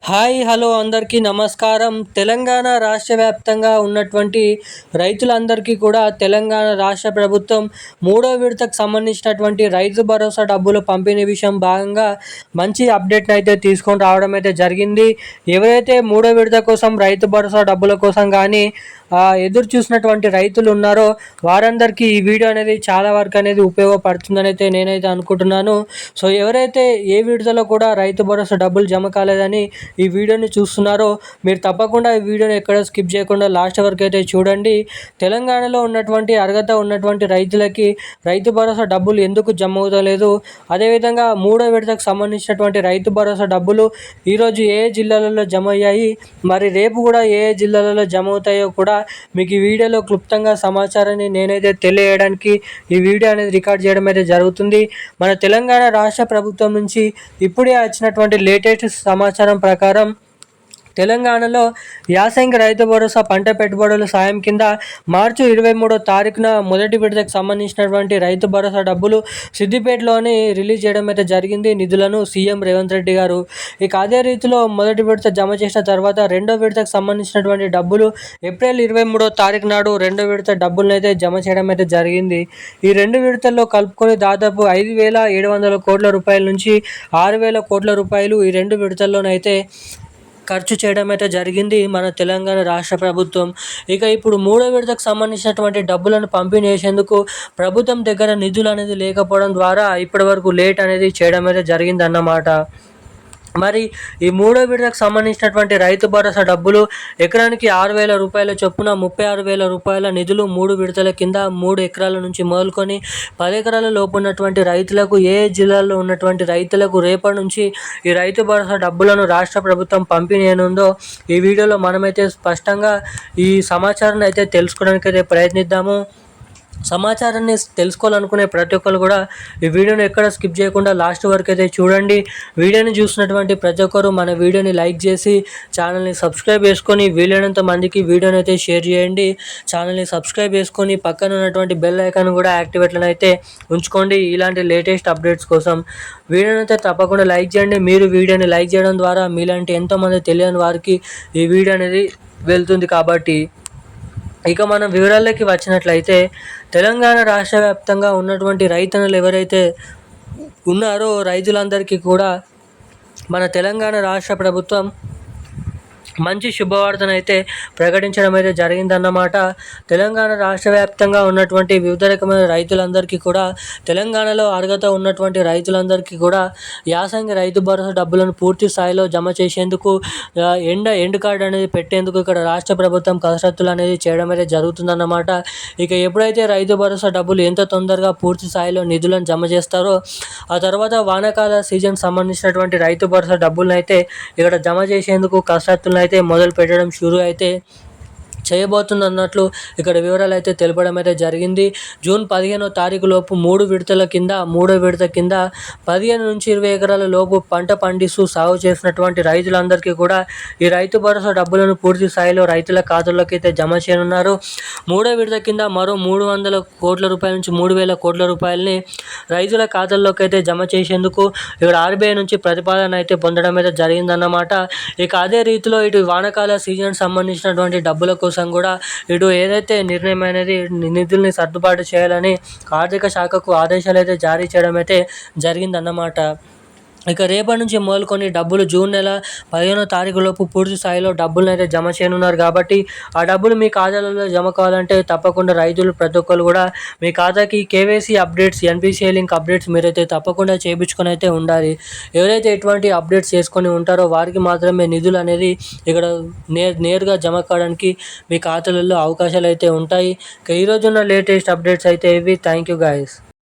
Hi hello అందరికీ నమస్కారం. తెలంగాణ రాష్ట్ర వ్యాప్తంగా ఉన్నటువంటి రైతులందరికీ కూడా తెలంగాణ రాష్ట్ర ప్రభుత్వం మూడో విడతకు సంబంధించినటువంటి రైతు భరోసా డబ్బులు పంపిణీ విషయం భాగంగా మంచి అప్డేట్ని అయితే తీసుకొని రావడం అయితే జరిగింది. ఎవరైతే మూడో విడత కోసం రైతు భరోసా డబ్బుల కోసం కానీ ఎదురు చూసినటువంటి రైతులు ఉన్నారో వారందరికీ ఈ వీడియో అనేది చాలా వరకు అనేది ఉపయోగపడుతుందని అయితే నేనైతే అనుకుంటున్నాను. సో ఎవరైతే ఏ విడతలో కూడా రైతు భరోసా డబ్బులు జమ కాలేదని ఈ వీడియోని చూస్తున్నారో మీరు తప్పకుండా ఈ వీడియోని ఎక్కడ స్కిప్ చేయకుండా లాస్ట్ వరకు అయితే చూడండి. తెలంగాణలో ఉన్నటువంటి అర్హత ఉన్నటువంటి రైతులకి రైతు భరోసా డబ్బులు ఎందుకు జమ అవుతలేదు, అదేవిధంగా మూడో విడతకు సంబంధించినటువంటి రైతు భరోసా డబ్బులు ఈరోజు ఏ జిల్లాలలో జమ అయ్యాయి, మరి రేపు కూడా ఏ జిల్లాలలో జమ అవుతాయో కూడా మీకు ఈ వీడియోలో క్లుప్తంగా సమాచారాన్ని నేనైతే తెలియజేయడానికి ఈ వీడియో అనేది రికార్డ్ చేయడం అయితే జరుగుతుంది. మన తెలంగాణ రాష్ట్ర ప్రభుత్వం నుంచి ఇప్పుడే వచ్చినటువంటి లేటెస్ట్ సమాచారం ప్రకారం తెలంగాణలో యాసంగి రైతు భరోసా పంట పెట్టుబడుల సాయం కింద మార్చి 23వ తారీఖున మొదటి విడతకు సంబంధించినటువంటి రైతు భరోసా డబ్బులు సిద్దిపేటలోని రిలీజ్ చేయడం అయితే జరిగింది. నిధులను సీఎం రేవంత్ రెడ్డి గారు. ఇక అదే రీతిలో మొదటి విడత జమ చేసిన తర్వాత రెండో విడతకు సంబంధించినటువంటి డబ్బులు ఏప్రిల్ 23వ తారీఖు నాడు రెండో విడత డబ్బులను అయితే జమ చేయడం అయితే జరిగింది. ఈ రెండు విడతల్లో కలుపుకొని దాదాపు 5,700 కోట్ల రూపాయల నుంచి 6,000 కోట్ల రూపాయలు ఈ రెండు విడతల్లోనైతే ఖర్చు చేయడం అయితే జరిగింది మన తెలంగాణ రాష్ట్ర ప్రభుత్వం. ఇక ఇప్పుడు మూడో విడతకు సంబంధించినటువంటి డబ్బులను పంపిణీ చేసేందుకు ప్రభుత్వం దగ్గర నిధులు అనేది లేకపోవడం ద్వారా ఇప్పటివరకు లేట్ అనేది చేయడం అయితే జరిగిందన్నమాట. మరి ఈ మూడో విడతకు సంబంధించినటువంటి రైతు భరోసా డబ్బులు ఎకరానికి 6,000 రూపాయల చొప్పున 36,000 రూపాయల నిధులు 3 విడతల కింద 3 ఎకరాల నుంచి మొదలుకొని 10 ఎకరాల లోపు ఉన్నటువంటి రైతులకు, ఏ జిల్లాల్లో ఉన్నటువంటి రైతులకు రేపటి నుంచి ఈ రైతు భరోసా డబ్బులను రాష్ట్ర ప్రభుత్వం పంపిణీ చేయనుందో ఈ వీడియోలో మనమైతే స్పష్టంగా ఈ సమాచారాన్ని అయితే తెలుసుకోవడానికి అయితే ప్రయత్నిద్దాము. సమాచారాన్ని తెలుసుకోవాలనుకునే ప్రతి ఒక్కరు కూడా ఈ వీడియోని ఎక్కడ స్కిప్ చేయకుండా లాస్ట్ వరకు అయితే చూడండి. వీడియోని చూసినటువంటి ప్రతి ఒక్కరు మన వీడియోని లైక్ చేసి ఛానల్ని సబ్స్క్రైబ్ చేసుకొని వీలైనంత మందికి వీడియోని అయితే షేర్ చేయండి. ఛానల్ని సబ్స్క్రైబ్ చేసుకొని పక్కన ఉన్నటువంటి బెల్ ఐకాన్ కూడా యాక్టివేట్లను అయితే ఉంచుకోండి ఇలాంటి లేటెస్ట్ అప్డేట్స్ కోసం. వీడియోని అయితే తప్పకుండా లైక్ చేయండి. మీరు వీడియోని లైక్ చేయడం ద్వారా మీలాంటి ఎంతోమంది తెలియని వారికి ఈ వీడియో అనేది వెళ్తుంది కాబట్టి. ఇక మనం వివరాల్లోకి వచ్చినట్లయితే తెలంగాణ రాష్ట్ర వ్యాప్తంగా ఉన్నటువంటి రైతన్నలు ఎవరైతే ఉన్నారో రైతులందరికీ కూడా మన తెలంగాణ రాష్ట్ర ప్రభుత్వం మంచి శుభవార్తనైతే ప్రకటించడం అయితే జరిగిందన్నమాట. తెలంగాణ రాష్ట్ర వ్యాప్తంగా ఉన్నటువంటి వివిధ రకమైన రైతులందరికీ కూడా, తెలంగాణలో అర్హత ఉన్నటువంటి రైతులందరికీ కూడా యాసంగి రైతు భరోసా డబ్బులను పూర్తి స్థాయిలో జమ చేసేందుకు ఎండ్ కార్డు అనేది పెట్టేందుకు ఇక్కడ రాష్ట్ర ప్రభుత్వం కసరత్తులు అనేది చేయడం అయితే జరుగుతుందన్నమాట. ఇక ఎప్పుడైతే రైతు భరోసా డబ్బులు ఎంత తొందరగా పూర్తి స్థాయిలో నిధులను జమ చేస్తారో ఆ తర్వాత వానాకాల సీజన్ సంబంధించినటువంటి రైతు భరోసా డబ్బులను అయితే ఇక్కడ జమ చేసేందుకు కసరత్తులను అయితే మొదలు పెట్టడం షురూ అయితే చేయబోతుందన్నట్లు ఇక్కడ వివరాలు అయితే తెలపడం అయితే జరిగింది. జూన్ 15వ తారీఖు లోపు 3 విడతల కింద మూడో విడత కింద 15 నుంచి 20 ఎకరాల లోపు పంట పండిస్తూ సాగు చేసినటువంటి రైతులందరికీ కూడా ఈ రైతు భరోసా డబ్బులను పూర్తి స్థాయిలో రైతుల ఖాతాల్లోకి అయితే జమ చేయనున్నారు. మూడో విడత కింద మరో 300 కోట్ల రూపాయల నుంచి 3,000 కోట్ల రూపాయలని రైతుల ఖాతాల్లోకి అయితే జమ చేసేందుకు ఇక్కడ ఆర్బీఐ నుంచి ప్రతిపాదన అయితే పొందడం అయితే జరిగిందన్నమాట. ఇక అదే రీతిలో ఇటు వానాకాల సీజన్ సంబంధించినటువంటి డబ్బుల కోసం కూడా ఇటు ఏదైతే నిర్ణయం అనేది నిధుల్ని సర్దుబాటు చేయాలని ఆర్థిక శాఖకు ఆదేశాలు అయితే జారీ చేయడం అయితే జరిగిందన్నమాట. ఇక రేపటి నుంచి మొదలుకొని డబ్బులు జూన్ నెల 15వ తారీఖు లోపు పూర్తి స్థాయిలో డబ్బులను అయితే జమ చేయనున్నారు కాబట్టి ఆ డబ్బులు మీ ఖాతాలలో జమ కావాలంటే తప్పకుండా రైతులు ప్రతి ఒక్కరు కూడా మీ ఖాతాకి KYC updates, NPCI link updates మీరైతే తప్పకుండా చేయించుకొని అయితే ఉండాలి. ఎవరైతే ఎటువంటి అప్డేట్స్ చేసుకొని ఉంటారో వారికి మాత్రమే నిధులు అనేది ఇక్కడ నేరుగా జమ కావడానికి మీ ఖాతాలలో అవకాశాలు అయితే ఉంటాయి. ఇక ఈరోజున్న లేటెస్ట్ అప్డేట్స్ అయితే ఇవి. Thank you guys.